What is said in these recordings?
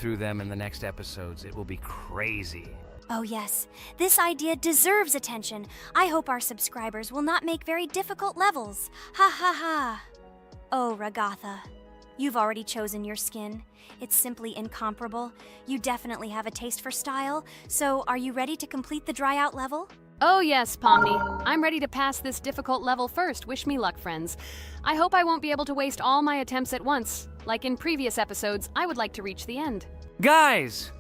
through them in the next episodes. It will be crazy. Oh yes, this idea deserves attention. I hope our subscribers will not make very difficult levels. Ha ha ha. Oh, Ragatha, you've already chosen your skin. It's simply incomparable. You definitely have a taste for style. So, are you ready to complete the dry out level? Oh yes, Pomni. I'm ready to pass this difficult level first. Wish me luck, friends. I hope I won't be able to waste all my attempts at once. Like in previous episodes, I would like to reach the end. Guys!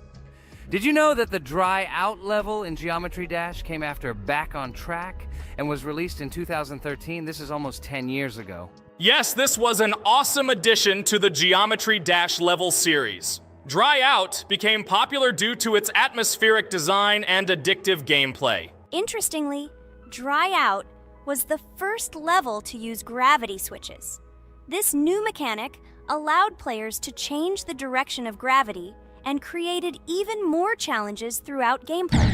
Did you know that the dry out level in Geometry Dash came after Back on Track and was released in 2013? This is almost 10 years ago. Yes, this was an awesome addition to the Geometry Dash level series. Dry Out became popular due to its atmospheric design and addictive gameplay. Interestingly, Dry Out was the first level to use gravity switches. This new mechanic allowed players to change the direction of gravity and created even more challenges throughout gameplay.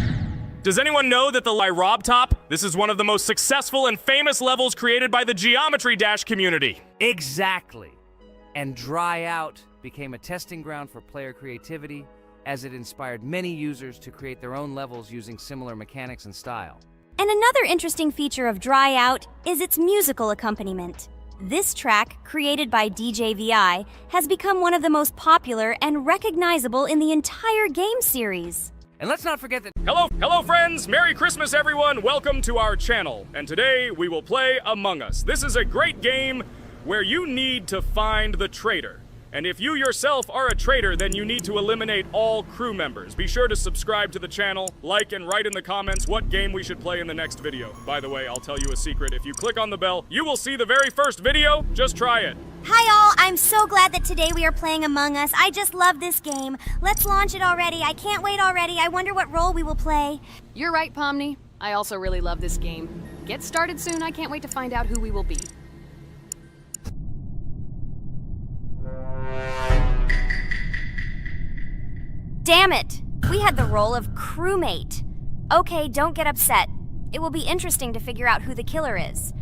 Does anyone know that the Rob Top? This is one of the most successful and famous levels created by the Geometry Dash community. Exactly. And Dry Out became a testing ground for player creativity, as it inspired many users to create their own levels using similar mechanics and style. And another interesting feature of Dry Out is its musical accompaniment. This track, created by DJ VI, has become one of the most popular and recognizable in the entire game series. And let's not forget that... Hello friends! Merry Christmas everyone! Welcome to our channel. And today we will play Among Us. This is a great game where you need to find the traitor. And if you yourself are a traitor, then you need to eliminate all crew members. Be sure to subscribe to the channel, like and write in the comments what game we should play in the next video. By the way, I'll tell you a secret. If you click on the bell, you will see the very first video. Just try it. Hi all, I'm so glad that today we are playing Among Us. I just love this game. Let's launch it already. I can't wait already. I wonder what role we will play. You're right, Pomni. I also really love this game. Get started soon. I can't wait to find out who we will be. Damn it! We had the role of crewmate. Okay, don't get upset. It will be interesting to figure out who the killer is.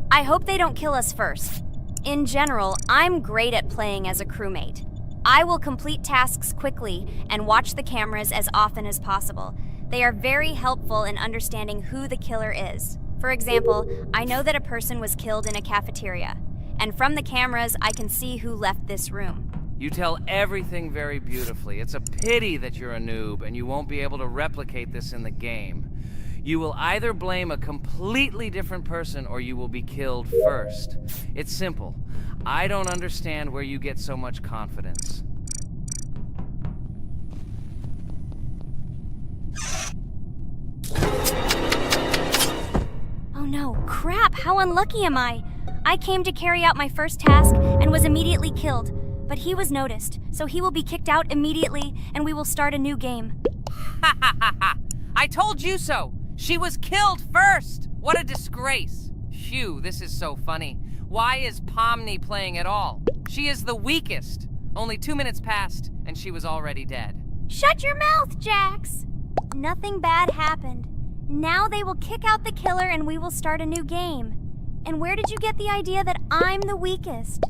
I hope they don't kill us first. In general, I'm great at playing as a crewmate. I will complete tasks quickly and watch the cameras as often as possible. They are very helpful in understanding who the killer is. For example, I know that a person was killed in a cafeteria, and from the cameras, I can see who left this room. You tell everything very beautifully. It's a pity that you're a noob and you won't be able to replicate this in the game. You will either blame a completely different person or you will be killed first. It's simple. I don't understand where you get so much confidence. Oh no, crap, how unlucky am I? I came to carry out my first task and was immediately killed. But he was noticed, so he will be kicked out immediately, and we will start a new game. Ha ha ha ha! I told you so! She was killed first! What a disgrace! Phew, this is so funny. Why is Pomni playing at all? She is the weakest. Only 2 minutes passed, and she was already dead. Shut your mouth, Jax! Nothing bad happened. Now they will kick out the killer and we will start a new game. And where did you get the idea that I'm the weakest?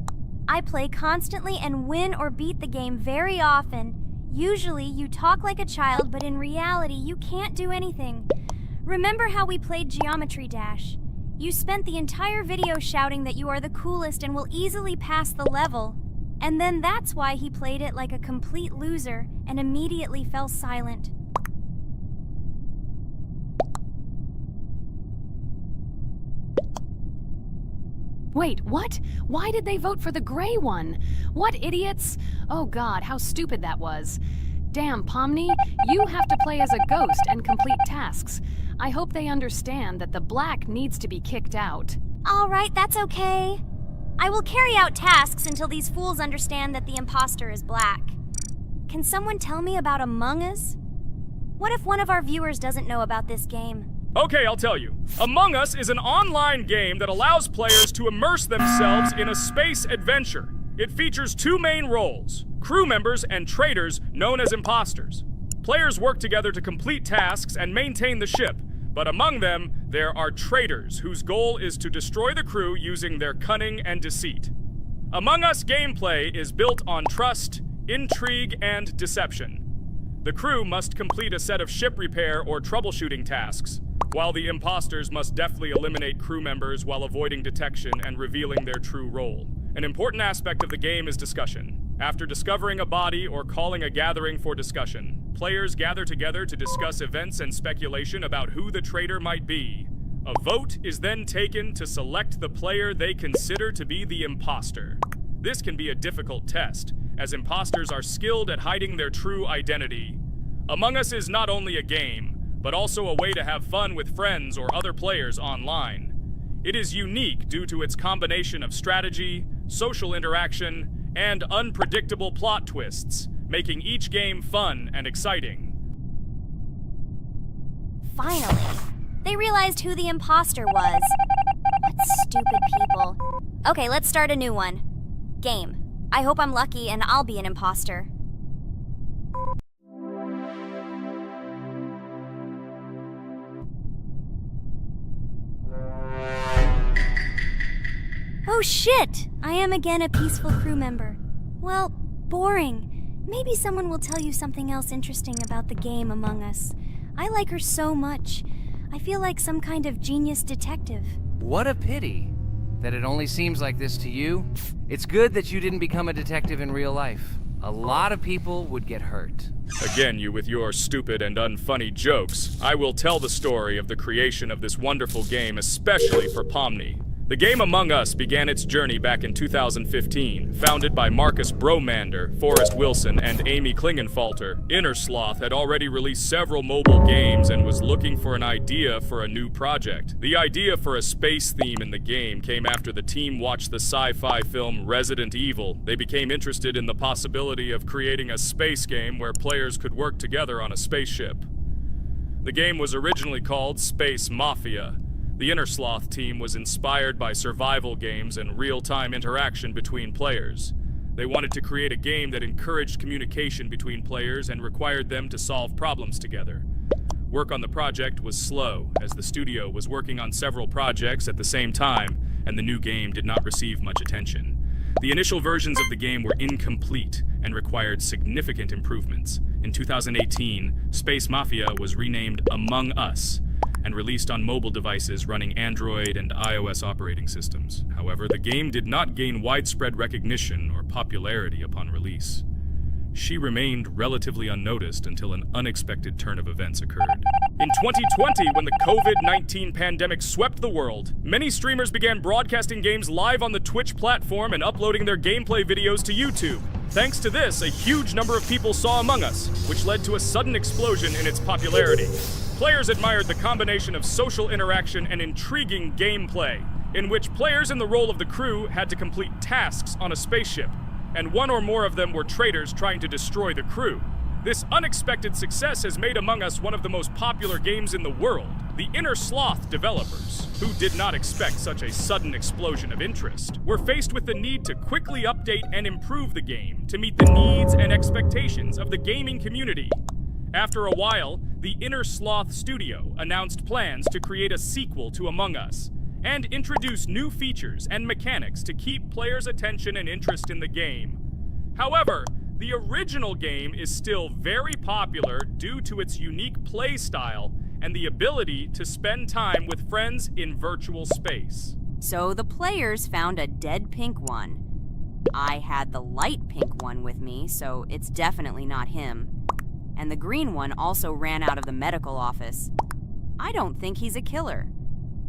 I play constantly and win or beat the game very often. Usually, you talk like a child, but in reality, you can't do anything. Remember how we played Geometry Dash? You spent the entire video shouting that you are the coolest and will easily pass the level. And then that's why he played it like a complete loser and immediately fell silent. Wait, what? Why did they vote for the gray one? What idiots? Oh god, how stupid that was. Damn, Pomni, you have to play as a ghost and complete tasks. I hope they understand that the black needs to be kicked out. All right, that's okay. I will carry out tasks until these fools understand that the imposter is black. Can someone tell me about Among Us? What if one of our viewers doesn't know about this game? Okay, I'll tell you. Among Us is an online game that allows players to immerse themselves in a space adventure. It features two main roles, crew members and traitors known as imposters. Players work together to complete tasks and maintain the ship, but among them, there are traitors whose goal is to destroy the crew using their cunning and deceit. Among Us gameplay is built on trust, intrigue, and deception. The crew must complete a set of ship repair or troubleshooting tasks, while the imposters must deftly eliminate crew members while avoiding detection and revealing their true role. An important aspect of the game is discussion. After discovering a body or calling a gathering for discussion, players gather together to discuss events and speculation about who the traitor might be. A vote is then taken to select the player they consider to be the imposter. This can be a difficult test, as imposters are skilled at hiding their true identity. Among Us is not only a game, but also a way to have fun with friends or other players online. It is unique due to its combination of strategy, social interaction, and unpredictable plot twists, making each game fun and exciting. Finally, they realized who the imposter was. What stupid people. Okay, let's start a new one. Game. I hope I'm lucky and I'll be an imposter. Oh shit! I am again a peaceful crew member. Well, boring. Maybe someone will tell you something else interesting about the game Among Us. I like her so much. I feel like some kind of genius detective. What a pity that it only seems like this to you. It's good that you didn't become a detective in real life. A lot of people would get hurt. Again, you with your stupid and unfunny jokes. I will tell the story of the creation of this wonderful game, especially for Pomni. The game Among Us began its journey back in 2015. Founded by Marcus Bromander, Forrest Wilson, and Amy Klingenfalter, Innersloth had already released several mobile games and was looking for an idea for a new project. The idea for a space theme in the game came after the team watched the sci-fi film Resident Evil. They became interested in the possibility of creating a space game where players could work together on a spaceship. The game was originally called Space Mafia. The Innersloth team was inspired by survival games and real-time interaction between players. They wanted to create a game that encouraged communication between players and required them to solve problems together. Work on the project was slow, as the studio was working on several projects at the same time, and the new game did not receive much attention. The initial versions of the game were incomplete and required significant improvements. In 2018, Space Mafia was renamed Among Us, and released on mobile devices running Android and iOS operating systems. However, the game did not gain widespread recognition or popularity upon release. She remained relatively unnoticed until an unexpected turn of events occurred. In 2020, when the COVID-19 pandemic swept the world, many streamers began broadcasting games live on the Twitch platform and uploading their gameplay videos to YouTube. Thanks to this, a huge number of people saw Among Us, which led to a sudden explosion in its popularity. Players admired the combination of social interaction and intriguing gameplay, in which players in the role of the crew had to complete tasks on a spaceship, and one or more of them were traitors trying to destroy the crew. This unexpected success has made Among Us one of the most popular games in the world. The Innersloth developers, who did not expect such a sudden explosion of interest, were faced with the need to quickly update and improve the game to meet the needs and expectations of the gaming community. After a while, the Innersloth studio announced plans to create a sequel to Among Us and introduce new features and mechanics to keep players' attention and interest in the game. However, the original game is still very popular due to its unique play style and the ability to spend time with friends in virtual space. So the players found a dead pink one. I had the light pink one with me, so it's definitely not him. And the green one also ran out of the medical office. I don't think he's a killer.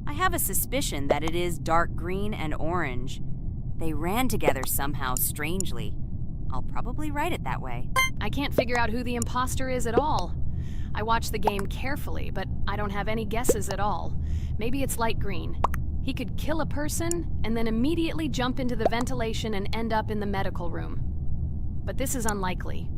I have a suspicion that it is dark green and orange. They ran together somehow strangely. I'll probably write it that way. I can't figure out who the imposter is at all. I watched the game carefully, but I don't have any guesses at all. Maybe it's light green. He could kill a person and then immediately jump into the ventilation and end up in the medical room. But this is unlikely.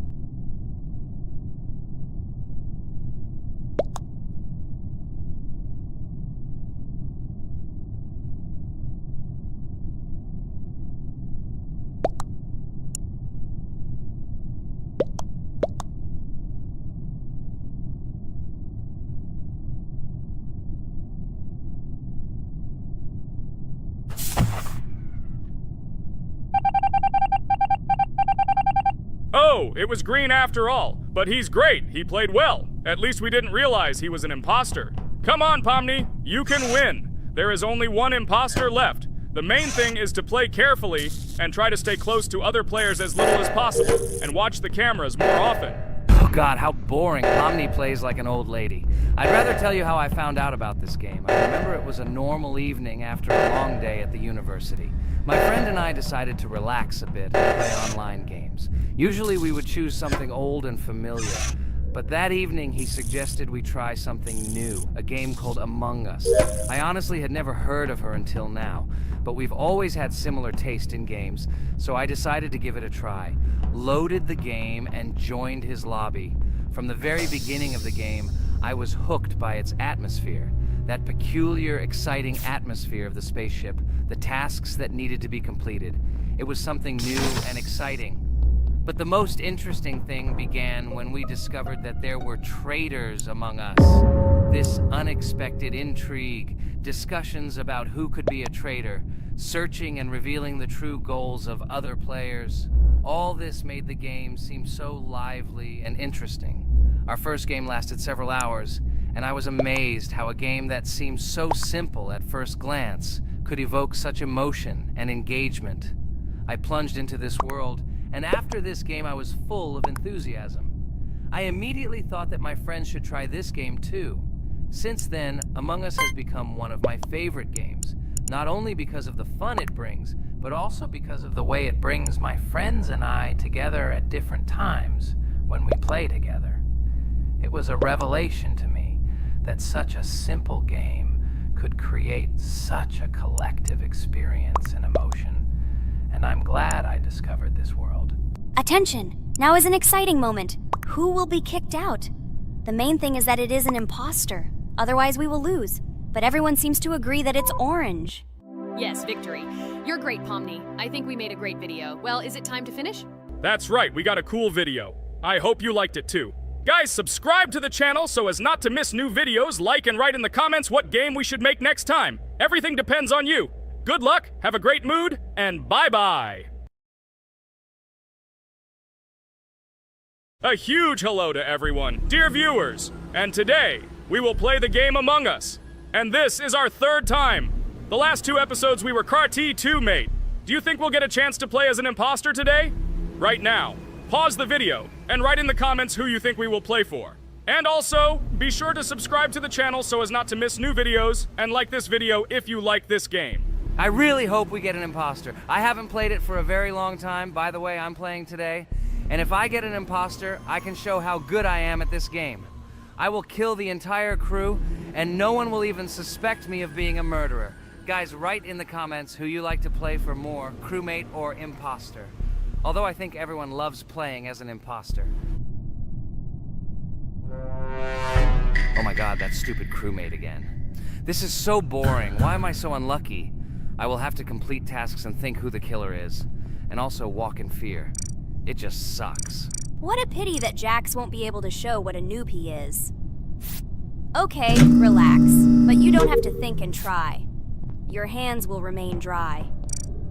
It was green after all. But he's great. He played well. At least we didn't realize he was an imposter. Come on, Pomni. You can win. There is only one imposter left. The main thing is to play carefully and try to stay close to other players as little as possible and watch the cameras more often. Oh God, how boring. Pomni plays like an old lady. I'd rather tell you how I found out about this game. I remember it was a normal evening after a long day at the university. My friend and I decided to relax a bit and play online games. Usually we would choose something old and familiar. But that evening, he suggested we try something new, a game called Among Us. I honestly had never heard of her until now, but we've always had similar taste in games, so I decided to give it a try. Loaded the game and joined his lobby. From the very beginning of the game, I was hooked by its atmosphere. That peculiar, exciting atmosphere of the spaceship, the tasks that needed to be completed. It was something new and exciting. But the most interesting thing began when we discovered that there were traitors among us. This unexpected intrigue, discussions about who could be a traitor, searching and revealing the true goals of other players. All this made the game seem so lively and interesting. Our first game lasted several hours, and I was amazed how a game that seemed so simple at first glance could evoke such emotion and engagement. I plunged into this world, and after this game I was full of enthusiasm. I immediately thought that my friends should try this game too. Since then, Among Us has become one of my favorite games, not only because of the fun it brings, but also because of the way it brings my friends and I together at different times when we play together. It was a revelation to me that such a simple game could create such a collective experience and emotion. And I'm glad I discovered this world. Attention! Now is an exciting moment. Who will be kicked out? The main thing is that it is an imposter. Otherwise we will lose. But everyone seems to agree that it's orange. Yes, victory. You're great, Pomni. I think we made a great video. Well, is it time to finish? That's right, we got a cool video. I hope you liked it too. Guys, subscribe to the channel so as not to miss new videos, like and write in the comments what game we should make next time. Everything depends on you. Good luck, have a great mood, and bye-bye! A huge hello to everyone, dear viewers, and today we will play the game Among Us. And this is our third time. The last 2 episodes we were Carti 2 mate. Do you think we'll get a chance to play as an imposter today? Right now, pause the video and write in the comments who you think we will play for. And also, be sure to subscribe to the channel so as not to miss new videos, and like this video if you like this game. I really hope we get an imposter. I haven't played it for a very long time. By the way, I'm playing today. And if I get an imposter, I can show how good I am at this game. I will kill the entire crew, and no one will even suspect me of being a murderer. Guys, write in the comments who you like to play for more, crewmate or imposter. Although I think everyone loves playing as an imposter. Oh my God, that stupid crewmate again. This is so boring. Why am I so unlucky? I will have to complete tasks and think who the killer is, and also walk in fear. It just sucks. What a pity that Jax won't be able to show what a noob he is. Okay, relax, but you don't have to think and try. Your hands will remain dry.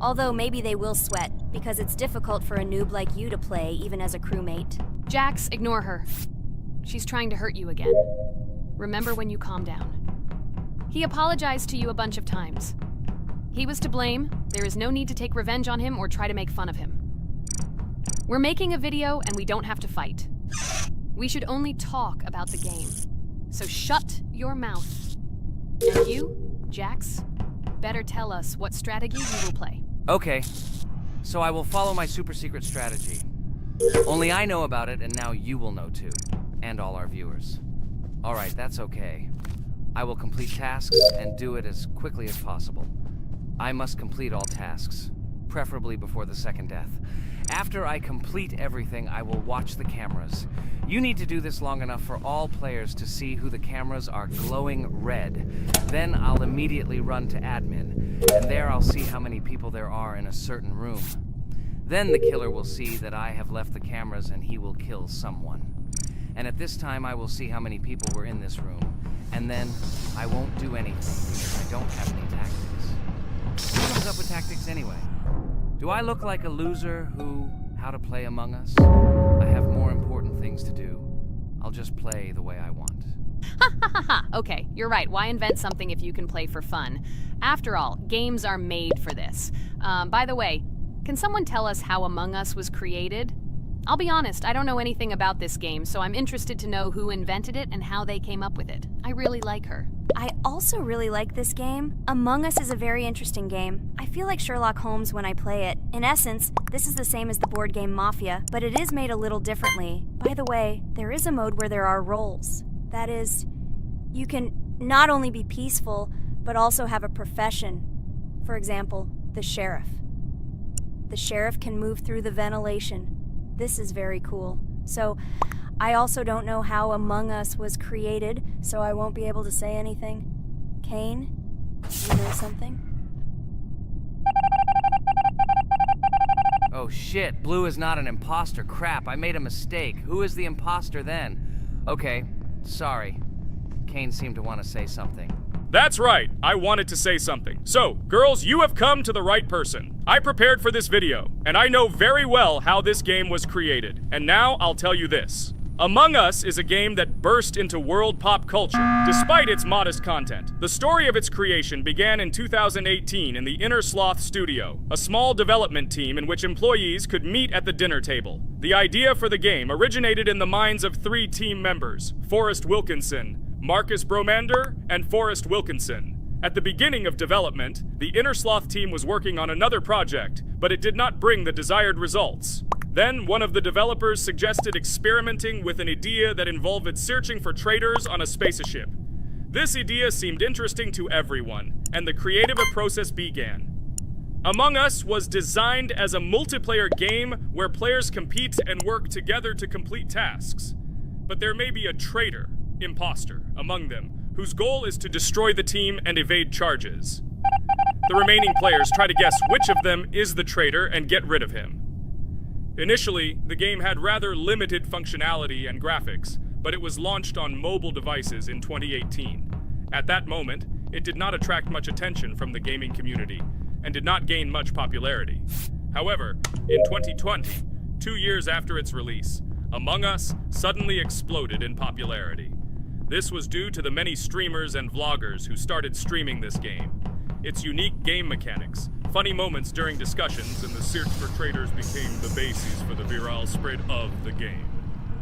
Although maybe they will sweat, because it's difficult for a noob like you to play even as a crewmate. Jax, ignore her. She's trying to hurt you again. Remember when you calm down. He apologized to you a bunch of times. He was to blame. There is no need to take revenge on him or try to make fun of him. We're making a video and we don't have to fight. We should only talk about the game. So shut your mouth. And you, Jax, better tell us what strategy you will play. Okay, so I will follow my super secret strategy. Only I know about it, and now you will know too. And all our viewers. Alright, that's okay. I will complete tasks and do it as quickly as possible. I must complete all tasks, preferably before the second death. After I complete everything, I will watch the cameras. You need to do this long enough for all players to see who the cameras are glowing red. Then I'll immediately run to admin, and there I'll see how many people there are in a certain room. Then the killer will see that I have left the cameras and he will kill someone. And at this time I will see how many people were in this room. And then I won't do anything because I don't have any tactics. Who comes up with tactics anyway? Do I look like a loser who, how to play Among Us? I have more important things to do. I'll just play the way I want. Ha ha ha ha! Okay, you're right. Why invent something if you can play for fun? After all, games are made for this. By the way, can someone tell us how Among Us was created? I'll be honest, I don't know anything about this game, so I'm interested to know who invented it and how they came up with it. I really like her. I also really like this game. Among Us is a very interesting game. I feel like Sherlock Holmes when I play it. In essence, this is the same as the board game Mafia, but it is made a little differently. By the way, there is a mode where there are roles. That is, you can not only be peaceful, but also have a profession. For example, the sheriff. The sheriff can move through the ventilation. This is very cool. So, I also don't know how Among Us was created, so I won't be able to say anything. Kane, you know something? Oh shit, Blue is not an imposter. Crap, I made a mistake. Who is the imposter then? Okay, sorry. Kane seemed to want to say something. That's right, I wanted to say something. So, girls, you have come to the right person. I prepared for this video, and I know very well how this game was created. And now I'll tell you this. Among Us is a game that burst into world pop culture, despite its modest content. The story of its creation began in 2018 in the Inner Sloth Studio, a small development team in which employees could meet at the dinner table. The idea for the game originated in the minds of 3 team members, Forrest Wilkinson, Marcus Bromander, and Forrest Wilkinson. At the beginning of development, the Inner Sloth team was working on another project, but it did not bring the desired results. Then, one of the developers suggested experimenting with an idea that involved searching for traitors on a spaceship. This idea seemed interesting to everyone, and the creative process began. Among Us was designed as a multiplayer game where players compete and work together to complete tasks. But there may be a traitor, imposter, among them, whose goal is to destroy the team and evade charges. The remaining players try to guess which of them is the traitor and get rid of him. Initially, the game had rather limited functionality and graphics, but it was launched on mobile devices in 2018. At that moment, it did not attract much attention from the gaming community, and did not gain much popularity. However, in 2020, 2 years after its release, Among Us suddenly exploded in popularity. This was due to the many streamers and vloggers who started streaming this game. Its unique game mechanics, funny moments during discussions, and the search for traitors became the basis for the viral spread of the game.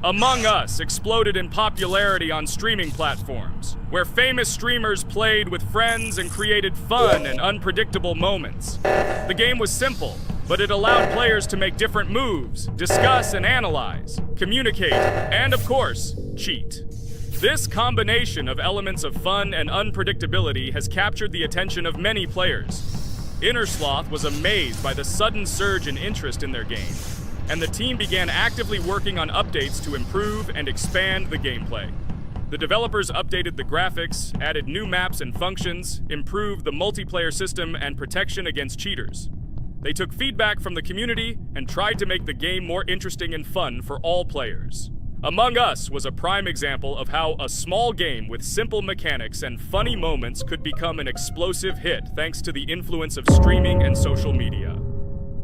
Among Us exploded in popularity on streaming platforms, where famous streamers played with friends and created fun and unpredictable moments. The game was simple, but it allowed players to make different moves, discuss and analyze, communicate, and of course, cheat. This combination of elements of fun and unpredictability has captured the attention of many players. Inner Sloth was amazed by the sudden surge in interest in their game, and the team began actively working on updates to improve and expand the gameplay. The developers updated the graphics, added new maps and functions, improved the multiplayer system and protection against cheaters. They took feedback from the community and tried to make the game more interesting and fun for all players. Among Us was a prime example of how a small game with simple mechanics and funny moments could become an explosive hit thanks to the influence of streaming and social media.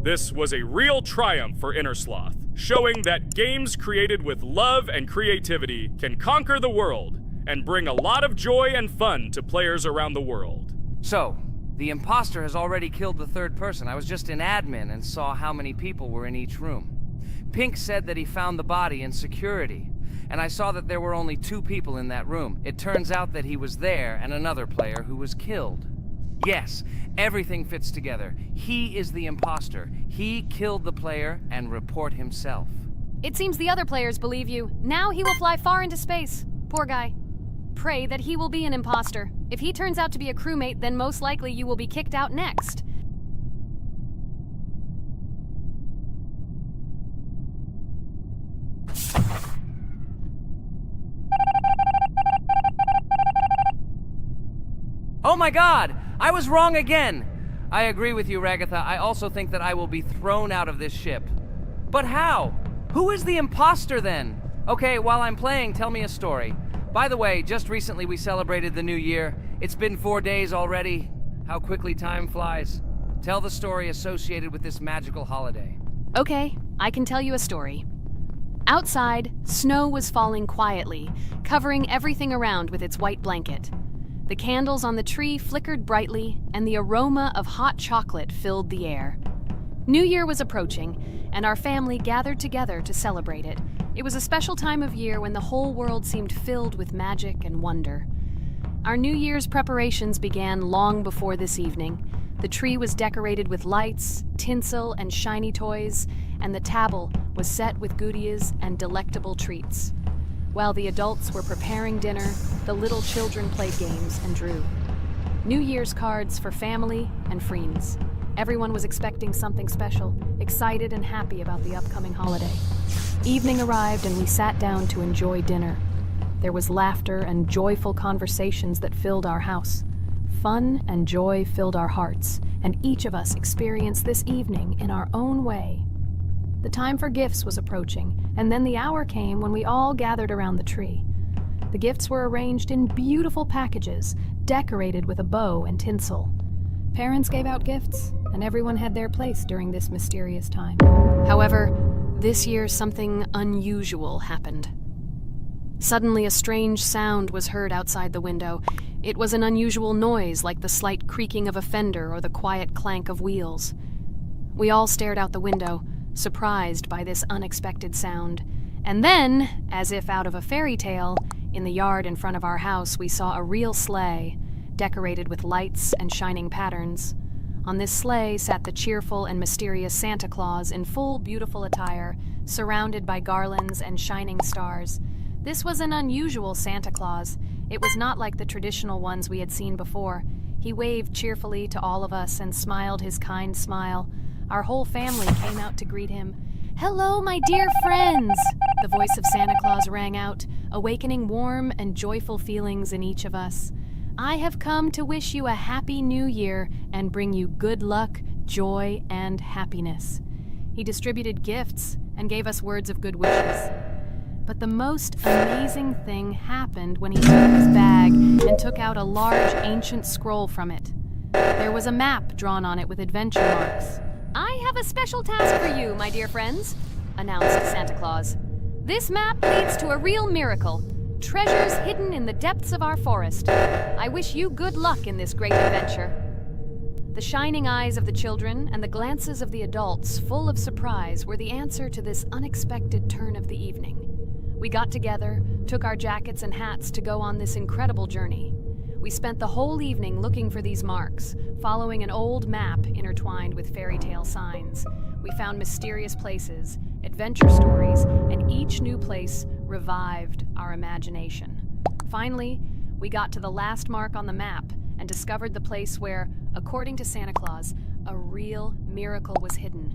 This was a real triumph for Inner Sloth, showing that games created with love and creativity can conquer the world and bring a lot of joy and fun to players around the world. So, the imposter has already killed the third person. I was just in admin and saw how many people were in each room. Pink said that he found the body in security, and I saw that there were only 2 people in that room. It turns out that he was there and another player who was killed. Yes, everything fits together. He is the imposter. He killed the player and report himself. It seems the other players believe you. Now he will fly far into space. Poor guy. Pray that he will be an imposter. If he turns out to be a crewmate, then most likely you will be kicked out next. Oh my god! I was wrong again! I agree with you, Ragatha. I also think that I will be thrown out of this ship. But how? Who is the imposter then? Okay, while I'm playing, tell me a story. By the way, just recently we celebrated the new year. It's been 4 days already. How quickly time flies. Tell the story associated with this magical holiday. Okay, I can tell you a story. Outside, snow was falling quietly, covering everything around with its white blanket. The candles on the tree flickered brightly, and the aroma of hot chocolate filled the air. New Year was approaching, and our family gathered together to celebrate it. It was a special time of year when the whole world seemed filled with magic and wonder. Our New Year's preparations began long before this evening. The tree was decorated with lights, tinsel, and shiny toys, and the table was set with goodies and delectable treats. While the adults were preparing dinner, the little children played games and drew. New Year's cards for family and friends. Everyone was expecting something special, excited and happy about the upcoming holiday. Evening arrived and we sat down to enjoy dinner. There was laughter and joyful conversations that filled our house. Fun and joy filled our hearts, and each of us experienced this evening in our own way. The time for gifts was approaching, and then the hour came when we all gathered around the tree. The gifts were arranged in beautiful packages, decorated with a bow and tinsel. Parents gave out gifts, and everyone had their place during this mysterious time. However, this year something unusual happened. Suddenly a strange sound was heard outside the window. It was an unusual noise, like the slight creaking of a fender or the quiet clank of wheels. We all stared out the window, surprised by this unexpected sound. And then, as if out of a fairy tale, in the yard in front of our house we saw a real sleigh, decorated with lights and shining patterns. On this sleigh sat the cheerful and mysterious Santa Claus in full beautiful attire, surrounded by garlands and shining stars. This was an unusual Santa Claus. It was not like the traditional ones we had seen before. He waved cheerfully to all of us and smiled his kind smile. Our whole family came out to greet him. "Hello, my dear friends!" The voice of Santa Claus rang out, awakening warm and joyful feelings in each of us. "I have come to wish you a happy new year and bring you good luck, joy, and happiness." He distributed gifts and gave us words of good wishes. But the most amazing thing happened when he opened his bag and took out a large ancient scroll from it. There was a map drawn on it with adventure marks. "I have a special task for you, my dear friends," announced Santa Claus. "This map leads to a real miracle. Treasures hidden in the depths of our forest. I wish you good luck in this great adventure." The shining eyes of the children and the glances of the adults, full of surprise, were the answer to this unexpected turn of the evening. We got together, took our jackets and hats to go on this incredible journey. We spent the whole evening looking for these marks, following an old map intertwined with fairy tale signs. We found mysterious places, adventure stories, and each new place revived our imagination. Finally, we got to the last mark on the map and discovered the place where, according to Santa Claus, a real miracle was hidden.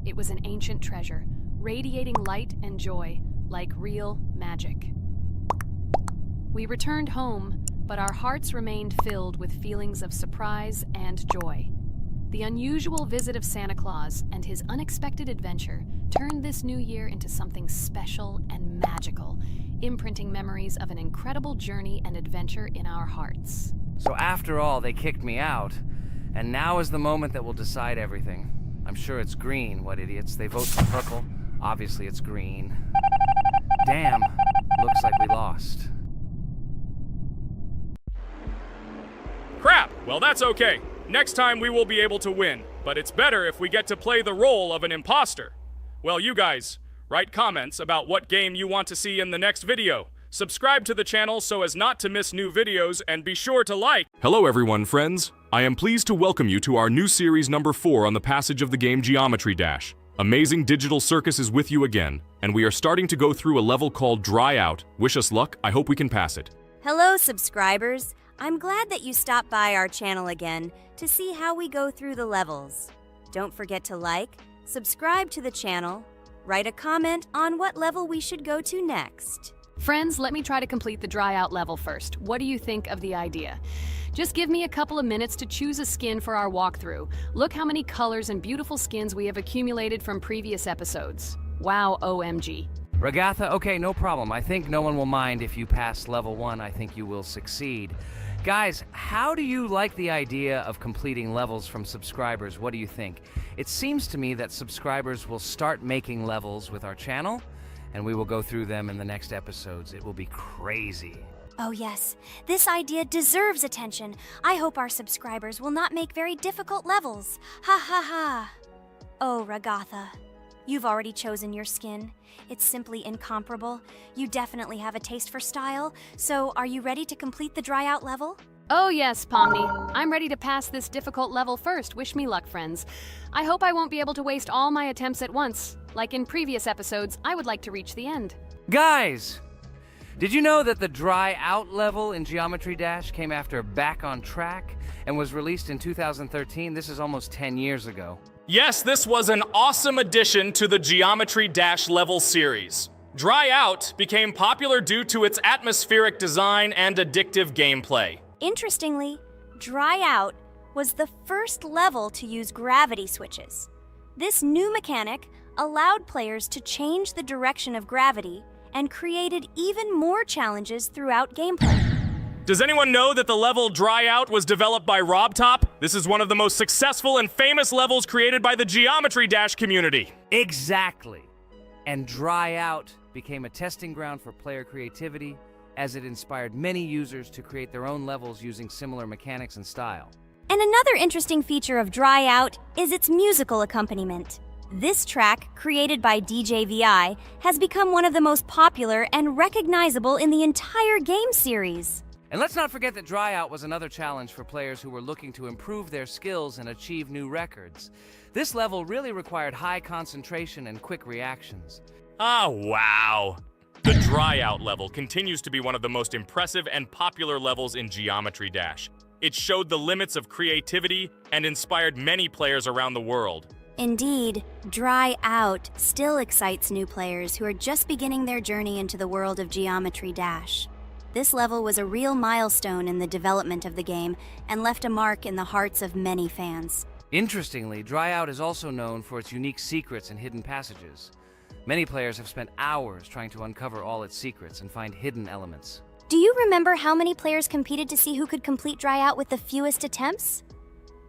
It was an ancient treasure, radiating light and joy, like real magic. We returned home, but our hearts remained filled with feelings of surprise and joy. The unusual visit of Santa Claus and his unexpected adventure turned this new year into something special and magical, imprinting memories of an incredible journey and adventure in our hearts. So after all, they kicked me out, and now is the moment that will decide everything. I'm sure it's green, what idiots. They vote for purple. Obviously it's green. Damn, looks like we lost. Crap! Well, that's okay. Next time we will be able to win, but it's better if we get to play the role of an imposter. Well, you guys, write comments about what game you want to see in the next video. Subscribe to the channel so as not to miss new videos, and be sure to like. Hello everyone, friends. I am pleased to welcome you to our new series number 4 on the passage of the game Geometry Dash. Amazing Digital Circus is with you again, and we are starting to go through a level called Dry Out. Wish us luck, I hope we can pass it. Hello, subscribers. I'm glad that you stopped by our channel again to see how we go through the levels. Don't forget to like, subscribe to the channel, write a comment on what level we should go to next. Friends, let me try to complete the dry out level first. What do you think of the idea? Just give me a couple of minutes to choose a skin for our walkthrough. Look how many colors and beautiful skins we have accumulated from previous episodes. Wow, OMG. Ragatha, okay, no problem. I think no one will mind if you pass level 1. I think you will succeed. Guys, how do you like the idea of completing levels from subscribers? What do you think? It seems to me that subscribers will start making levels with our channel, and we will go through them in the next episodes. It will be crazy. Oh yes, this idea deserves attention. I hope our subscribers will not make very difficult levels. Ha ha ha. Oh, Ragatha, you've already chosen your skin. It's simply incomparable. You definitely have a taste for style. So, are you ready to complete the dry out level? Oh yes, Pomni. I'm ready to pass this difficult level first. Wish me luck, friends. I hope I won't be able to waste all my attempts at once. Like in previous episodes, I would like to reach the end. Guys! Did you know that the dry out level in Geometry Dash came after Back on Track and was released in 2013? This is almost 10 years ago. Yes, this was an awesome addition to the Geometry Dash level series. Dry Out became popular due to its atmospheric design and addictive gameplay. Interestingly, Dry Out was the first level to use gravity switches. This new mechanic allowed players to change the direction of gravity and created even more challenges throughout gameplay. Does anyone know that the level Dry Out was developed by RobTop? This is one of the most successful and famous levels created by the Geometry Dash community. Exactly. And Dry Out became a testing ground for player creativity, as it inspired many users to create their own levels using similar mechanics and style. And another interesting feature of Dry Out is its musical accompaniment. This track, created by DJ VI, has become one of the most popular and recognizable in the entire game series. And let's not forget that Dry Out was another challenge for players who were looking to improve their skills and achieve new records. This level really required high concentration and quick reactions. Ah, wow. The Dry Out level continues to be one of the most impressive and popular levels in Geometry Dash. It showed the limits of creativity and inspired many players around the world. Indeed, Dry Out still excites new players who are just beginning their journey into the world of Geometry Dash. This level was a real milestone in the development of the game and left a mark in the hearts of many fans. Interestingly, Dry Out is also known for its unique secrets and hidden passages. Many players have spent hours trying to uncover all its secrets and find hidden elements. Do you remember how many players competed to see who could complete Dry Out with the fewest attempts?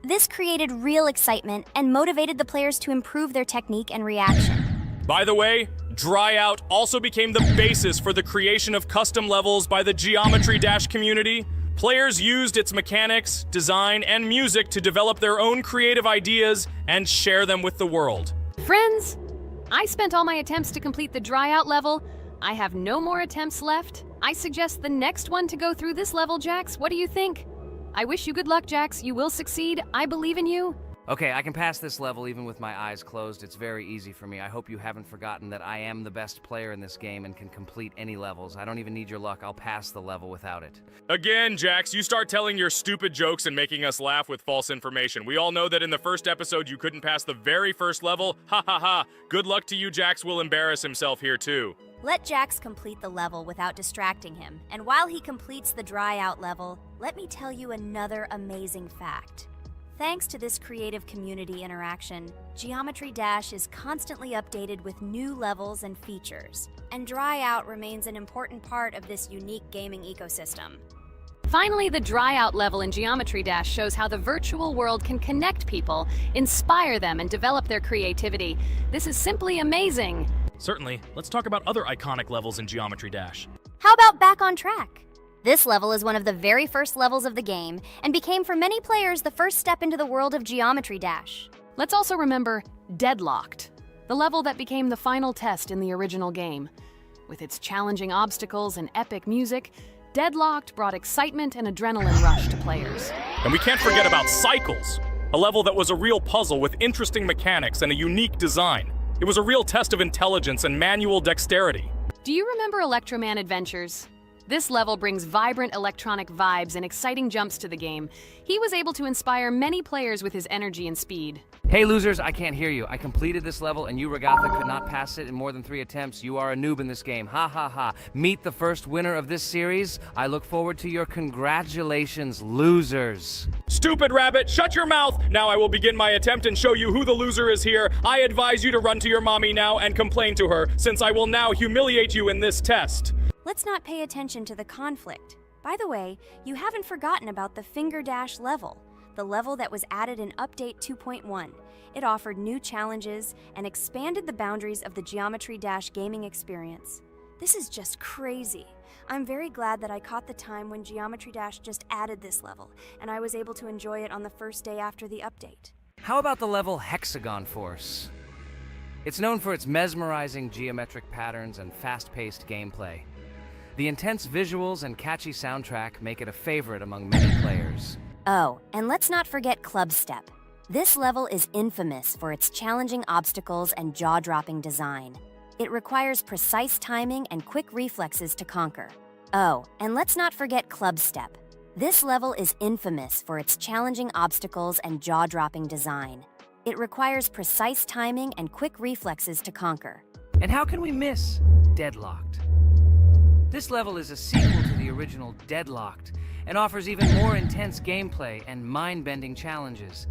This created real excitement and motivated the players to improve their technique and reaction. By the way, Dry Out also became the basis for the creation of custom levels by the Geometry Dash community. Players used its mechanics, design, and music to develop their own creative ideas and share them with the world. Friends, I spent all my attempts to complete the Dry Out level. I have no more attempts left. I suggest the next one to go through this level, Jax. What do you think? I wish you good luck, Jax. You will succeed. I believe in you. Okay, I can pass this level even with my eyes closed. It's very easy for me. I hope you haven't forgotten that I am the best player in this game and can complete any levels. I don't even need your luck. I'll pass the level without it. Again, Jax, you start telling your stupid jokes and making us laugh with false information. We all know that in the first episode you couldn't pass the very first level. Ha ha ha. Good luck to you, Jax will embarrass himself here too. Let Jax complete the level without distracting him. And while he completes the Dry Out level, let me tell you another amazing fact. Thanks to this creative community interaction, Geometry Dash is constantly updated with new levels and features, and Dry Out remains an important part of this unique gaming ecosystem. Finally, the Dry Out level in Geometry Dash shows how the virtual world can connect people, inspire them, and develop their creativity. This is simply amazing. Certainly. Let's talk about other iconic levels in Geometry Dash. How about Back on Track? This level is one of the very first levels of the game and became for many players the first step into the world of Geometry Dash. Let's also remember Deadlocked, the level that became the final test in the original game. With its challenging obstacles and epic music, Deadlocked brought excitement and adrenaline rush to players. And we can't forget about Cycles, a level that was a real puzzle with interesting mechanics and a unique design. It was a real test of intelligence and manual dexterity. Do you remember Electroman Adventures? This level brings vibrant electronic vibes and exciting jumps to the game. He was able to inspire many players with his energy and speed. Hey losers, I can't hear you. I completed this level and you, Ragatha, could not pass it in more than 3 attempts. You are a noob in this game. Ha ha ha. Meet the first winner of this series. I look forward to your congratulations, losers. Stupid rabbit, shut your mouth! Now I will begin my attempt and show you who the loser is here. I advise you to run to your mommy now and complain to her, since I will now humiliate you in this test. Let's not pay attention to the conflict. By the way, you haven't forgotten about the Finger Dash level. the level that was added in Update 2.1. It offered new challenges and expanded the boundaries of the Geometry Dash gaming experience. This is just crazy. I'm very glad that I caught the time when Geometry Dash just added this level, and I was able to enjoy it on the first day after the update. How about the level Hexagon Force? It's known for its mesmerizing geometric patterns and fast-paced gameplay. The intense visuals and catchy soundtrack make it a favorite among many players. Oh, and let's not forget Club Step. This level is infamous for its challenging obstacles and jaw-dropping design. It requires precise timing and quick reflexes to conquer. Oh, and let's not forget Club Step. This level is infamous for its challenging obstacles and jaw-dropping design. It requires precise timing and quick reflexes to conquer. And how can we miss Deadlocked? This level is a sequel to the original Deadlocked and offers even more intense gameplay and mind-bending challenges.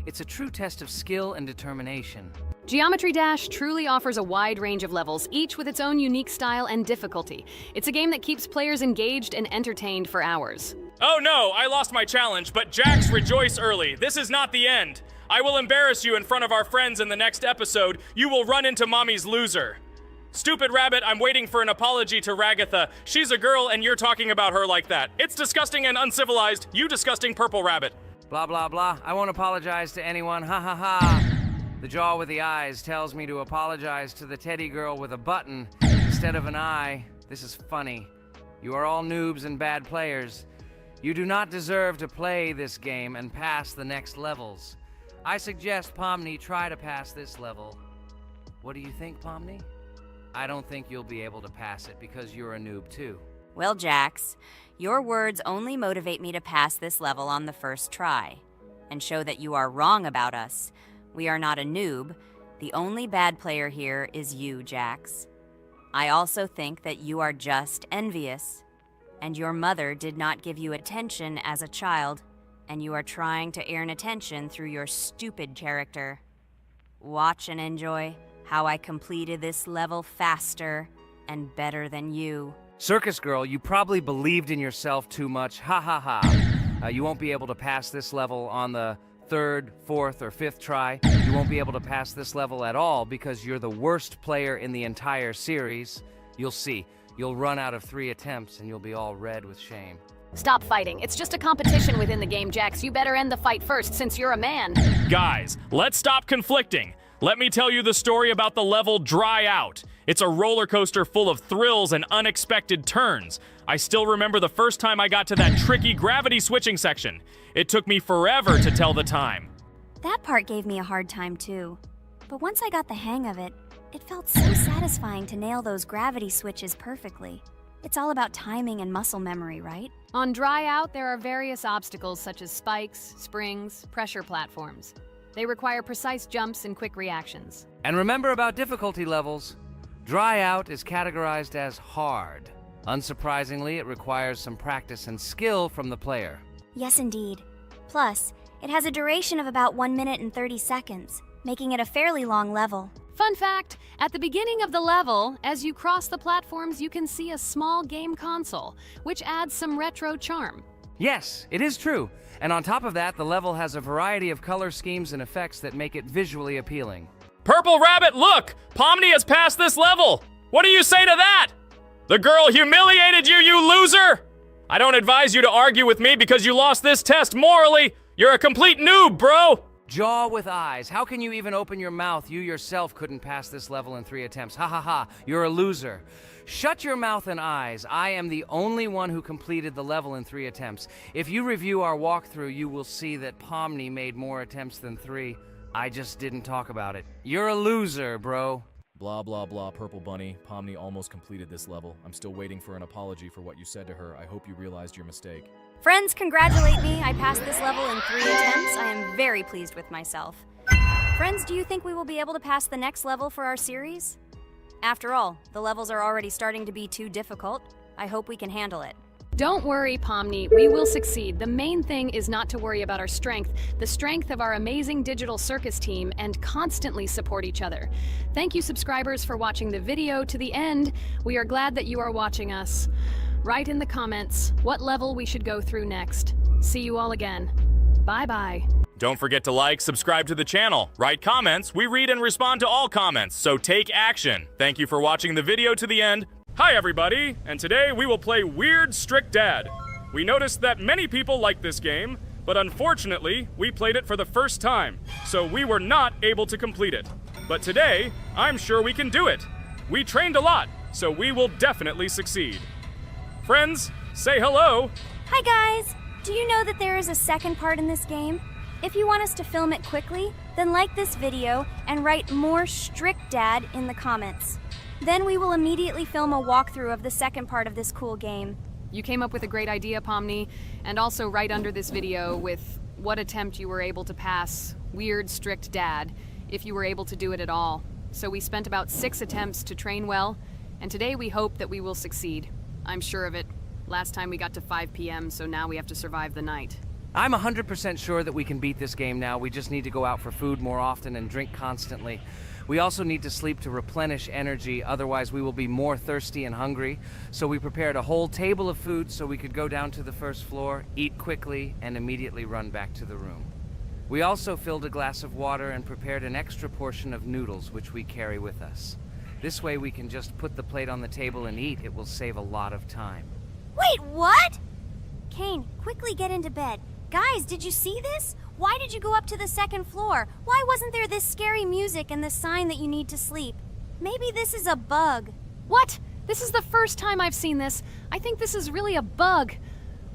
It's a true test of skill and determination. Geometry Dash truly offers a wide range of levels, each with its own unique style and difficulty. It's a game that keeps players engaged and entertained for hours. Oh no, I lost my challenge, but Jax, rejoice early. This is not the end. I will embarrass you in front of our friends in the next episode. You will run into Mommy's loser. Stupid Rabbit, I'm waiting for an apology to Ragatha. She's a girl and you're talking about her like that. It's disgusting and uncivilized, you disgusting purple rabbit. Blah, blah, blah. I won't apologize to anyone. Ha ha ha. The jaw with the eyes tells me to apologize to the teddy girl with a button instead of an eye. This is funny. You are all noobs and bad players. You do not deserve to play this game and pass the next levels. I suggest Pomni try to pass this level. What do you think, Pomni? I don't think you'll be able to pass it because you're a noob too. Well, Jax, your words only motivate me to pass this level on the first try and show that you are wrong about us. We are not a noob. The only bad player here is you, Jax. I also think that you are just envious, and your mother did not give you attention as a child, and you are trying to earn attention through your stupid character. Watch and enjoy how I completed this level faster and better than you. Circus Girl, you probably believed in yourself too much. Ha ha ha. You won't be able to pass this level on the third, fourth, or fifth try. You won't be able to pass this level at all because you're the worst player in the entire series. You'll see. You'll run out of 3 attempts and you'll be all red with shame. Stop fighting. It's just a competition within the game, Jax. You better end the fight first since you're a man. Guys, let's stop conflicting. Let me tell you the story about the level Dry Out. It's a roller coaster full of thrills and unexpected turns. I still remember the first time I got to that tricky gravity switching section. It took me forever to tell the time. That part gave me a hard time too. But once I got the hang of it, it felt so satisfying to nail those gravity switches perfectly. It's all about timing and muscle memory, right? On Dry Out, there are various obstacles such as spikes, springs, pressure platforms. They require precise jumps and quick reactions. And remember about difficulty levels. Dry Out is categorized as hard. Unsurprisingly, it requires some practice and skill from the player. Yes, indeed. Plus, it has a duration of about 1 minute and 30 seconds, making it a fairly long level. Fun fact, at the beginning of the level, as you cross the platforms, you can see a small game console, which adds some retro charm. Yes, it is true. And on top of that, the level has a variety of color schemes and effects that make it visually appealing. Purple Rabbit, look! Pomni has passed this level! What do you say to that? The girl humiliated you, you loser! I don't advise you to argue with me because you lost this test morally. You're a complete noob, bro! Jaw with eyes. How can you even open your mouth? You yourself couldn't pass this level in 3 attempts. Ha ha ha. You're a loser. Shut your mouth and eyes. I am the only one who completed the level in 3 attempts. If you review our walkthrough, you will see that Pomni made more attempts than 3. I just didn't talk about it. You're a loser, bro. Blah, blah, blah, Purple Bunny. Pomni almost completed this level. I'm still waiting for an apology for what you said to her. I hope you realized your mistake. Friends, congratulate me. I passed this level in 3 attempts. I am very pleased with myself. Friends, do you think we will be able to pass the next level for our series? After all, the levels are already starting to be too difficult. I hope we can handle it. Don't worry, Pomni, we will succeed. The main thing is not to worry about our strength, the strength of our amazing digital circus team, and constantly support each other. Thank you, subscribers, for watching the video to the end. We are glad that you are watching us. Write in the comments what level we should go through next. See you all again. Bye-bye. Don't forget to like, subscribe to the channel, write comments. We read and respond to all comments, so take action. Thank you for watching the video to the end. Hi everybody, and today we will play Weird Strict Dad. We noticed that many people like this game, but unfortunately, we played it for the first time, so we were not able to complete it. But today, I'm sure we can do it. We trained a lot, so we will definitely succeed. Friends, say hello. Hi guys! Do you know that there is a second part in this game? If you want us to film it quickly, then like this video and write more strict dad in the comments. Then we will immediately film a walkthrough of the second part of this cool game. You came up with a great idea, Pomni, and also right under this video with what attempt you were able to pass Weird Strict Dad, if you were able to do it at all. So we spent about 6 attempts to train well, and today we hope that we will succeed. I'm sure of it. Last time we got to 5 p.m., so now we have to survive the night. I'm 100% sure that we can beat this game now. We just need to go out for food more often and drink constantly. We also need to sleep to replenish energy, otherwise we will be more thirsty and hungry. So we prepared a whole table of food so we could go down to the first floor, eat quickly, and immediately run back to the room. We also filled a glass of water and prepared an extra portion of noodles, which we carry with us. This way we can just put the plate on the table and eat. It will save a lot of time. Wait, what? Kane, quickly get into bed. Guys, did you see this? Why did you go up to the second floor? Why wasn't there this scary music and the sign that you need to sleep? Maybe this is a bug. What? This is the first time I've seen this. I think this is really a bug.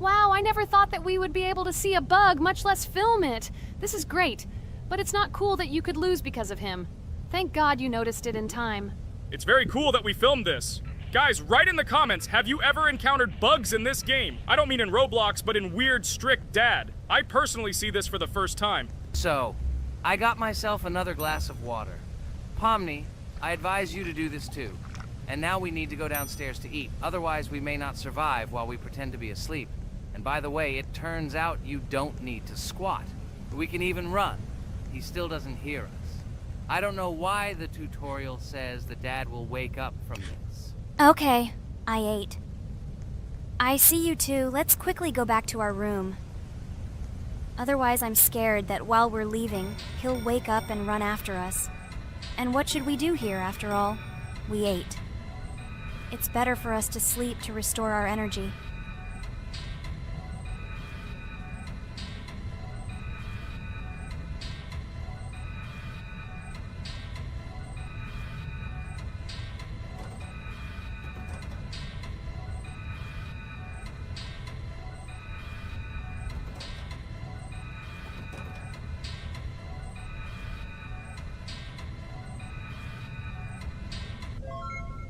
Wow, I never thought that we would be able to see a bug, much less film it. This is great, but it's not cool that you could lose because of him. Thank God you noticed it in time. It's very cool that we filmed this. Guys, write in the comments, have you ever encountered bugs in this game? I don't mean in Roblox, but in Weird Strict Dad. I personally see this for the first time. So, I got myself another glass of water. Pomni, I advise you to do this too. And now we need to go downstairs to eat. Otherwise, we may not survive while we pretend to be asleep. And by the way, it turns out you don't need to squat. We can even run. He still doesn't hear us. I don't know why the tutorial says that Dad will wake up from this. Okay, I ate. I see you two. Let's quickly go back to our room. Otherwise, I'm scared that while we're leaving, he'll wake up and run after us. And what should we do here, after all? We ate. It's better for us to sleep to restore our energy.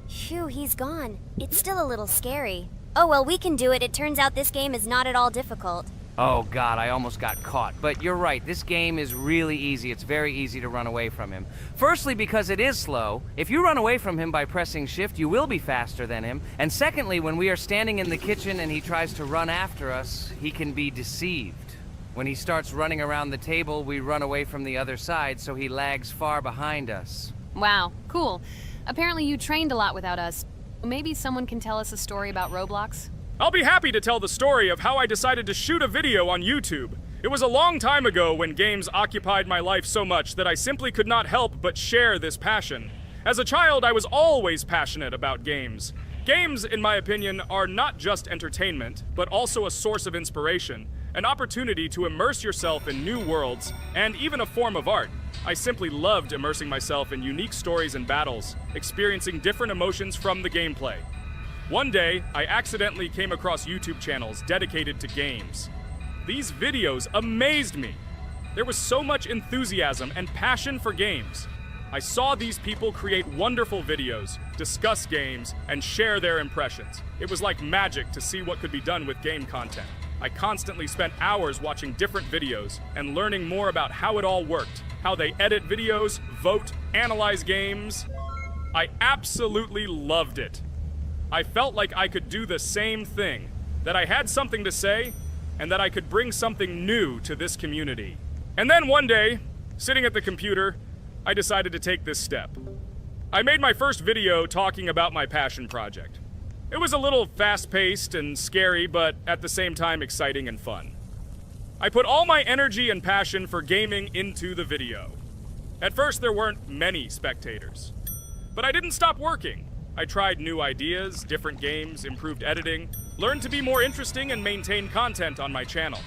Phew, he's gone. It's still a little scary. Oh well, we can do it. It turns out this game is not at all difficult. Oh God, I almost got caught. But you're right, this game is really easy. It's very easy to run away from him. Firstly, because it is slow. If you run away from him by pressing shift, you will be faster than him. And secondly, when we are standing in the kitchen and he tries to run after us, he can be deceived. When he starts running around the table, we run away from the other side, so he lags far behind us. Wow, cool. Apparently you trained a lot without us. Maybe someone can tell us a story about Roblox? I'll be happy to tell the story of how I decided to shoot a video on YouTube. It was a long time ago when games occupied my life so much that I simply could not help but share this passion. As a child, I was always passionate about games. Games, in my opinion, are not just entertainment, but also a source of inspiration, an opportunity to immerse yourself in new worlds, and even a form of art. I simply loved immersing myself in unique stories and battles, experiencing different emotions from the gameplay. One day, I accidentally came across YouTube channels dedicated to games. These videos amazed me. There was so much enthusiasm and passion for games. I saw these people create wonderful videos, discuss games, and share their impressions. It was like magic to see what could be done with game content. I constantly spent hours watching different videos and learning more about how it all worked, how they edit videos, vote, analyze games. I absolutely loved it. I felt like I could do the same thing, that I had something to say, and that I could bring something new to this community. And then one day, sitting at the computer, I decided to take this step. I made my first video talking about my passion project. It was a little fast-paced and scary, but at the same time exciting and fun. I put all my energy and passion for gaming into the video. At first, there weren't many spectators. But I didn't stop working. I tried new ideas, different games, improved editing, learned to be more interesting, and maintain content on my channel.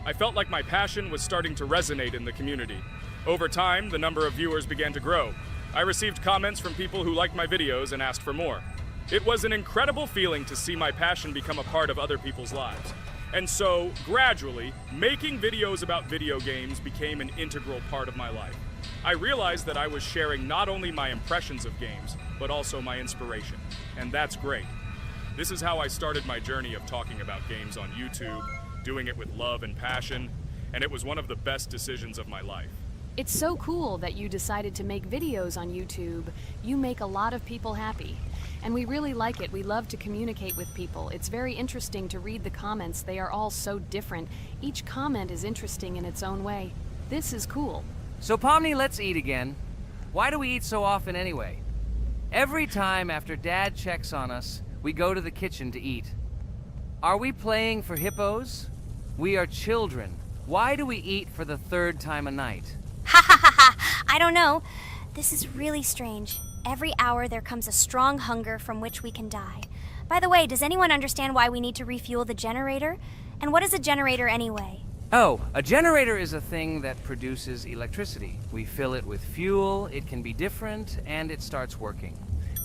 I felt like my passion was starting to resonate in the community. Over time, the number of viewers began to grow. I received comments from people who liked my videos and asked for more. It was an incredible feeling to see my passion become a part of other people's lives. And so, gradually, making videos about video games became an integral part of my life. I realized that I was sharing not only my impressions of games, but also my inspiration. And that's great. This is how I started my journey of talking about games on YouTube, doing it with love and passion, and it was one of the best decisions of my life. It's so cool that you decided to make videos on YouTube. You make a lot of people happy. And we really like it. We love to communicate with people. It's very interesting to read the comments. They are all so different. Each comment is interesting in its own way. This is cool. So Pomni, let's eat again. Why do we eat so often anyway? Every time after Dad checks on us, we go to the kitchen to eat. Are we playing for hippos? We are children. Why do we eat for the third time a night? Ha ha ha ha! I don't know. This is really strange. Every hour there comes a strong hunger from which we can die. By the way, does anyone understand why we need to refuel the generator? And what is a generator anyway? Oh, a generator is a thing that produces electricity. We fill it with fuel, it can be different, and it starts working.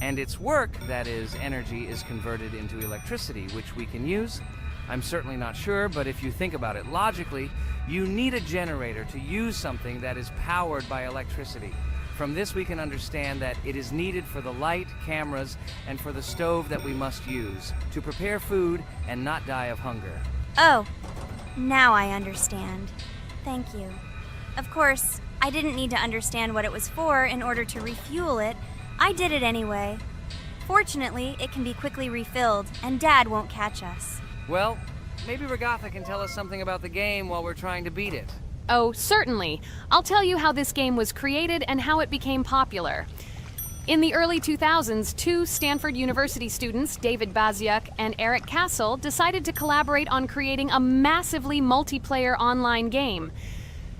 And its work, that is, energy, is converted into electricity, which we can use. I'm certainly not sure, but if you think about it logically, you need a generator to use something that is powered by electricity. From this we can understand that it is needed for the light, cameras, and for the stove that we must use, to prepare food and not die of hunger. Oh, now I understand. Thank you. Of course, I didn't need to understand what it was for in order to refuel it. I did it anyway. Fortunately, it can be quickly refilled, and Dad won't catch us. Well, maybe Regatha can tell us something about the game while we're trying to beat it. Oh, certainly. I'll tell you how this game was created and how it became popular. In the early 2000s, two Stanford University students, David Baziuk and Eric Castle, decided to collaborate on creating a massively multiplayer online game.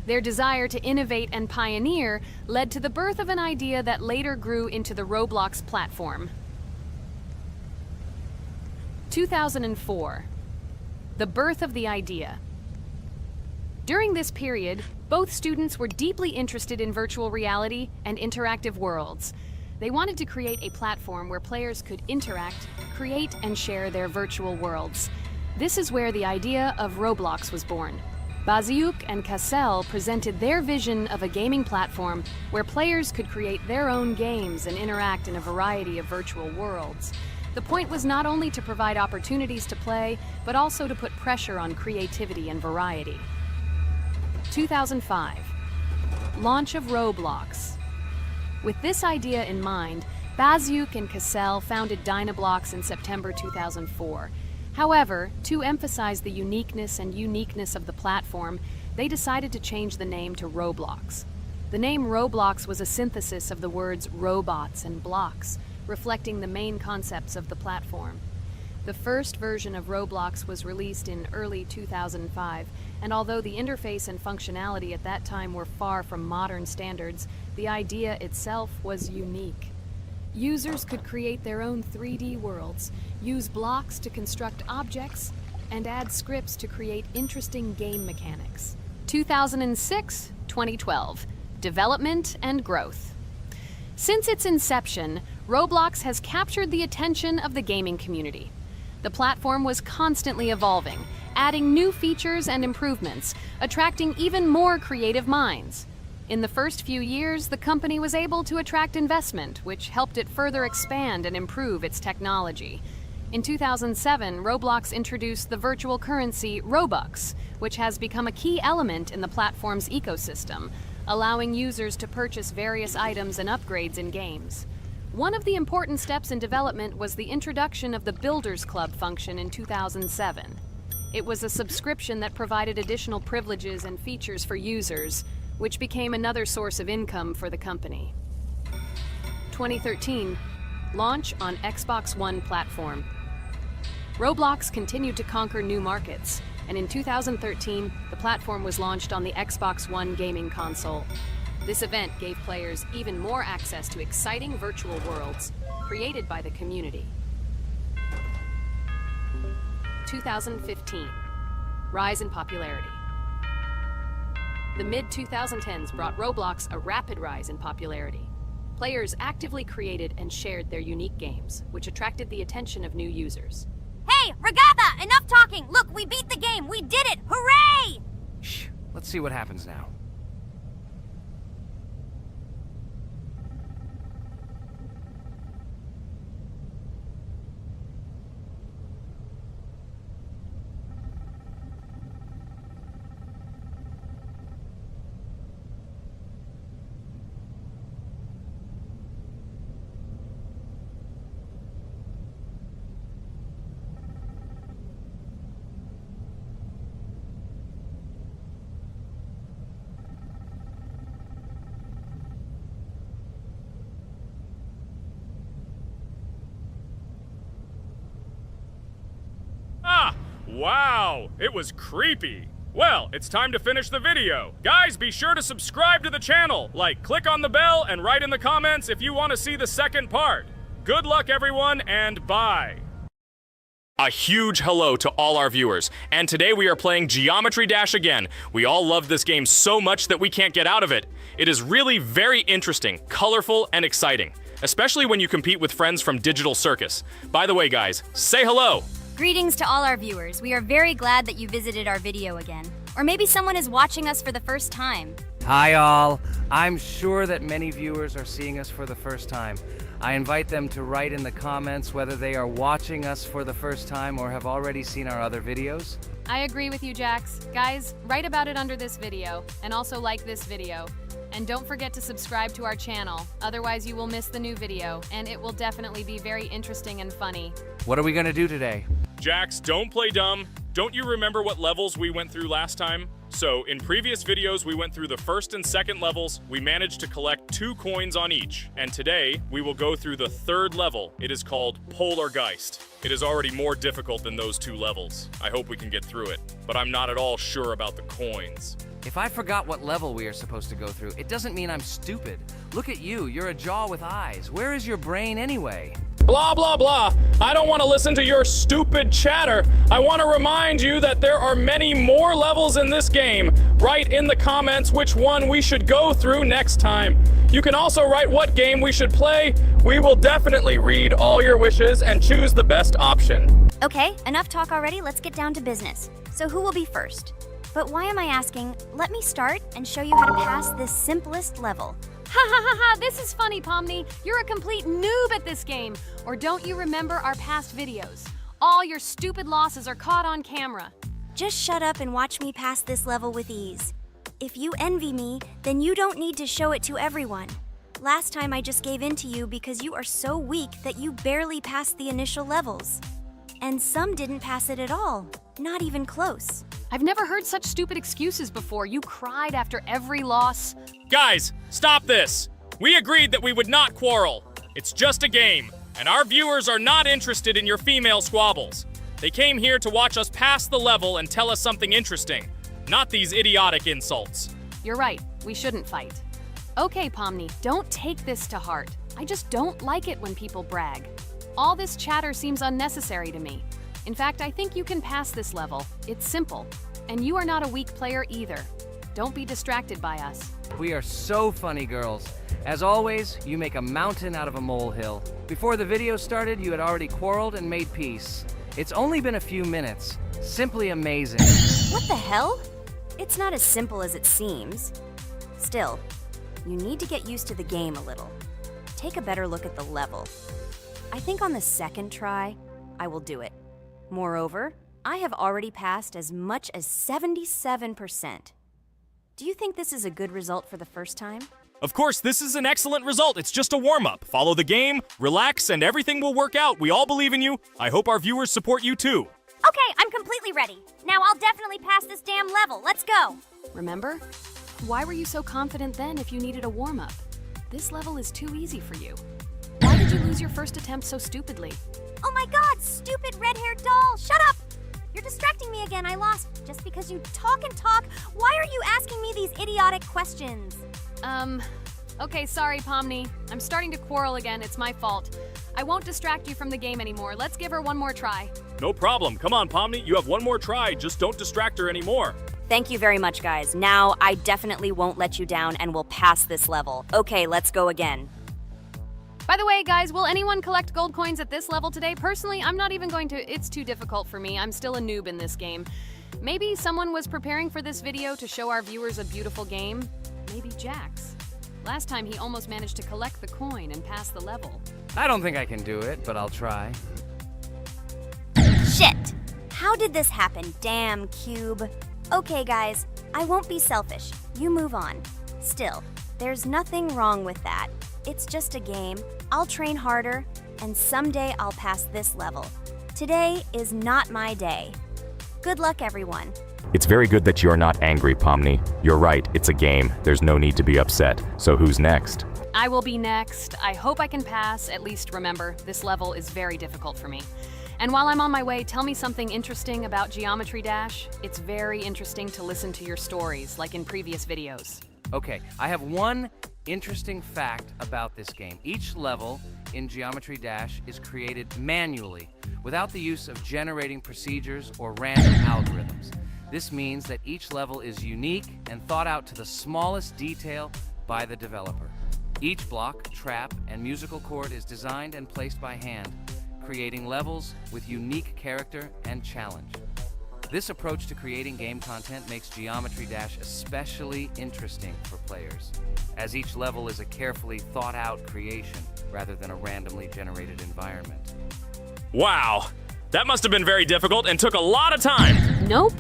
Their desire to innovate and pioneer led to the birth of an idea that later grew into the Roblox platform. 2004. The birth of the idea. During this period, both students were deeply interested in virtual reality and interactive worlds. They wanted to create a platform where players could interact, create, and share their virtual worlds. This is where the idea of Roblox was born. Baziuk and Cassell presented their vision of a gaming platform where players could create their own games and interact in a variety of virtual worlds. The point was not only to provide opportunities to play, but also to put pressure on creativity and variety. 2005. Launch of Roblox. With this idea in mind, Baziuk and Cassell founded Dynablocks in September 2004. However, to emphasize the uniqueness of the platform, they decided to change the name to Roblox. The name Roblox was a synthesis of the words robots and blocks, reflecting the main concepts of the platform. The first version of Roblox was released in early 2005, and although the interface and functionality at that time were far from modern standards, the idea itself was unique. Users could create their own 3D worlds, use blocks to construct objects, and add scripts to create interesting game mechanics. 2006-2012. Development and growth. Since its inception, Roblox has captured the attention of the gaming community. The platform was constantly evolving, adding new features and improvements, attracting even more creative minds. In the first few years, the company was able to attract investment, which helped it further expand and improve its technology. In 2007, Roblox introduced the virtual currency Robux, which has become a key element in the platform's ecosystem, allowing users to purchase various items and upgrades in games. One of the important steps in development was the introduction of the Builders Club function in 2007. It was a subscription that provided additional privileges and features for users, which became another source of income for the company. 2013, launch on Xbox One platform. Roblox continued to conquer new markets. and in 2013, the platform was launched on the Xbox One gaming console. This event gave players even more access to exciting virtual worlds created by the community. 2015. Rise in popularity. The mid-2010s brought Roblox a rapid rise in popularity. Players actively created and shared their unique games, which attracted the attention of new users. Hey, Regatha, enough talking! Look, we beat the game! We did it! Hooray! Shh, let's see what happens now. Wow, it was creepy. Well, it's time to finish the video. Guys, be sure to subscribe to the channel. Click on the bell and write in the comments if you want to see the second part. Good luck, everyone, and bye. A huge hello to all our viewers, and today we are playing Geometry Dash again. We all love this game so much that we can't get out of it. It is really very interesting, colorful, and exciting, especially when you compete with friends from Digital Circus. By the way, guys, say hello. Greetings to all our viewers. We are very glad that you visited our video again. Or maybe someone is watching us for the first time. Hi all. I'm sure that many viewers are seeing us for the first time. I invite them to write in the comments whether they are watching us for the first time or have already seen our other videos. I agree with you, Jax. Guys, write about it under this video, and also like this video. And don't forget to subscribe to our channel, otherwise you will miss the new video, and it will definitely be very interesting and funny. What are we gonna do today? Jax, don't play dumb. Don't you remember what levels we went through last time? So, in previous videos, we went through the first and second levels. We managed to collect 2 coins on each. And today, we will go through the third level. It is called Poltergeist. It is already more difficult than those 2 levels. I hope we can get through it, but I'm not at all sure about the coins. If I forgot what level we are supposed to go through, it doesn't mean I'm stupid. Look at you, you're a jaw with eyes. Where is your brain anyway? Blah, blah, blah. I don't want to listen to your stupid chatter. I want to remind you that there are many more levels in this game. Write in the comments which one we should go through next time. You can also write what game we should play. We will definitely read all your wishes and choose the best option. Okay, enough talk already. Let's get down to business. So who will be first? But why am I asking? Let me start and show you how to pass this simplest level. Ha ha ha ha, this is funny, Pomni. You're a complete noob at this game. Or don't you remember our past videos? All your stupid losses are caught on camera. Just shut up and watch me pass this level with ease. If you envy me, then you don't need to show it to everyone. Last time I just gave in to you because you are so weak that you barely passed the initial levels. And some didn't pass it at all, not even close. I've never heard such stupid excuses before. You cried after every loss. Guys, stop this. We agreed that we would not quarrel. It's just a game, and our viewers are not interested in your female squabbles. They came here to watch us pass the level and tell us something interesting, not these idiotic insults. You're right, we shouldn't fight. Okay, Pomni, don't take this to heart. I just don't like it when people brag. All this chatter seems unnecessary to me. In fact, I think you can pass this level. It's simple. And you are not a weak player either. Don't be distracted by us. We are so funny, girls. As always, you make a mountain out of a molehill. Before the video started, you had already quarreled and made peace. It's only been a few minutes. Simply amazing. What the hell? It's not as simple as it seems. Still, you need to get used to the game a little. Take a better look at the level. I think on the second try, I will do it. Moreover, I have already passed as much as 77%. Do you think this is a good result for the first time? Of course, this is an excellent result. It's just a warm-up. Follow the game, relax, and everything will work out. We all believe in you. I hope our viewers support you too. Okay, I'm completely ready. Now I'll definitely pass this damn level. Let's go. Remember? Why were you so confident then if you needed a warm-up? This level is too easy for you. Why did you lose your first attempt so stupidly? Oh my god, stupid red-haired doll! Shut up! You're distracting me again. again, I lost. Just because you talk and talk, why are you asking me these idiotic questions? Okay, sorry, Pomni. I'm starting to quarrel again. It's my fault. I won't distract you from the game anymore. Let's give her one more try. No problem. Come on, Pomni. You have one more try. Just don't distract her anymore. Thank you very much, guys. Now, I definitely won't let you down and will pass this level. Okay, let's go again. By the way, guys, will anyone collect gold coins at this level today? Personally, I'm not even going to. It's too difficult for me. I'm still a noob in this game. Maybe someone was preparing for this video to show our viewers a beautiful game. Maybe Jax. Last time he almost managed to collect the coin and pass the level. I don't think I can do it, but I'll try. Shit! How did this happen? Damn, Cube. Okay, guys, I won't be selfish. You move on. Still, there's nothing wrong with that. It's just a game. I'll train harder, and someday I'll pass this level. Today is not my day. Good luck, everyone. It's very good that you're not angry, Pomni. You're right, it's a game. There's no need to be upset. So who's next? I will be next. I hope I can pass. At least remember, this level is very difficult for me. And while I'm on my way, tell me something interesting about Geometry Dash. It's very interesting to listen to your stories, like in previous videos. Okay, I have one interesting fact about this game. Each level in Geometry Dash is created manually, without the use of generating procedures or random algorithms. This means that each level is unique and thought out to the smallest detail by the developer. Each block, trap, and musical chord is designed and placed by hand, creating levels with unique character and challenge. This approach to creating game content makes Geometry Dash especially interesting for players, as each level is a carefully thought-out creation rather than a randomly generated environment. Wow. That must have been very difficult and took a lot of time. Nope.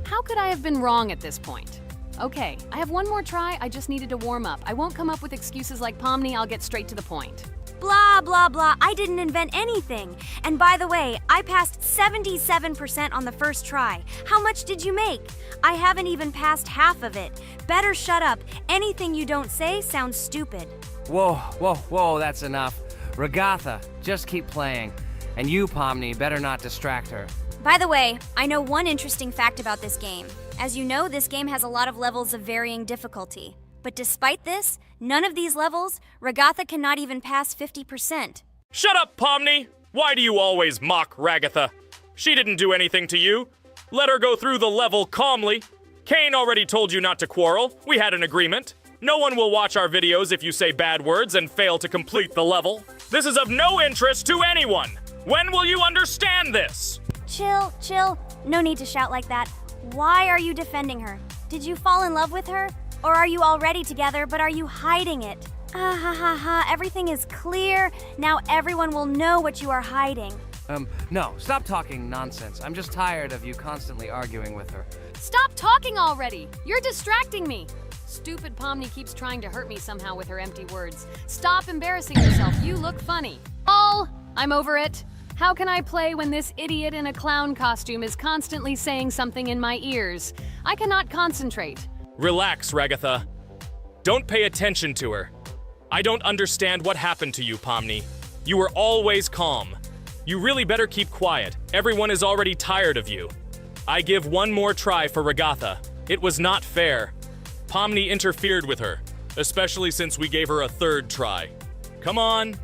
How could I have been wrong at this point? Okay, I have one more try. I just needed to warm up. I won't come up with excuses like Pomni. I'll get straight to the point. Blah, blah, blah. I didn't invent anything. And by the way, I passed 77% on the first try. How much did you make? I haven't even passed half of it. Better shut up. Anything you don't say sounds stupid. Whoa, whoa, whoa, that's enough. Regatha, just keep playing. And you, Pomni, better not distract her. By the way, I know one interesting fact about this game. As you know, this game has a lot of levels of varying difficulty. But despite this, none of these levels, Regatha cannot even pass 50%. Shut up, Pomni! Why do you always mock Ragatha? She didn't do anything to you. Let her go through the level calmly. Kane already told you not to quarrel. We had an agreement. No one will watch our videos if you say bad words and fail to complete the level. This is of no interest to anyone. When will you understand this? Chill, chill. No need to shout like that. Why are you defending her? Did you fall in love with her? Or are you already together, but are you hiding it? Ah ha ha ha, everything is clear. Now everyone will know what you are hiding. No, stop talking nonsense. I'm just tired of you constantly arguing with her. Stop talking already! You're distracting me! Stupid Pomni keeps trying to hurt me somehow with her empty words. Stop embarrassing yourself. You look funny. I'm over it. How can I play when this idiot in a clown costume is constantly saying something in my ears? I cannot concentrate. Relax, Ragatha. Don't pay attention to her. I don't understand what happened to you, Pomni. You were always calm. You really better keep quiet. Everyone is already tired of you. I give one more try for Ragatha. It was not fair. Pomni interfered with her, especially since we gave her a third try. Come on,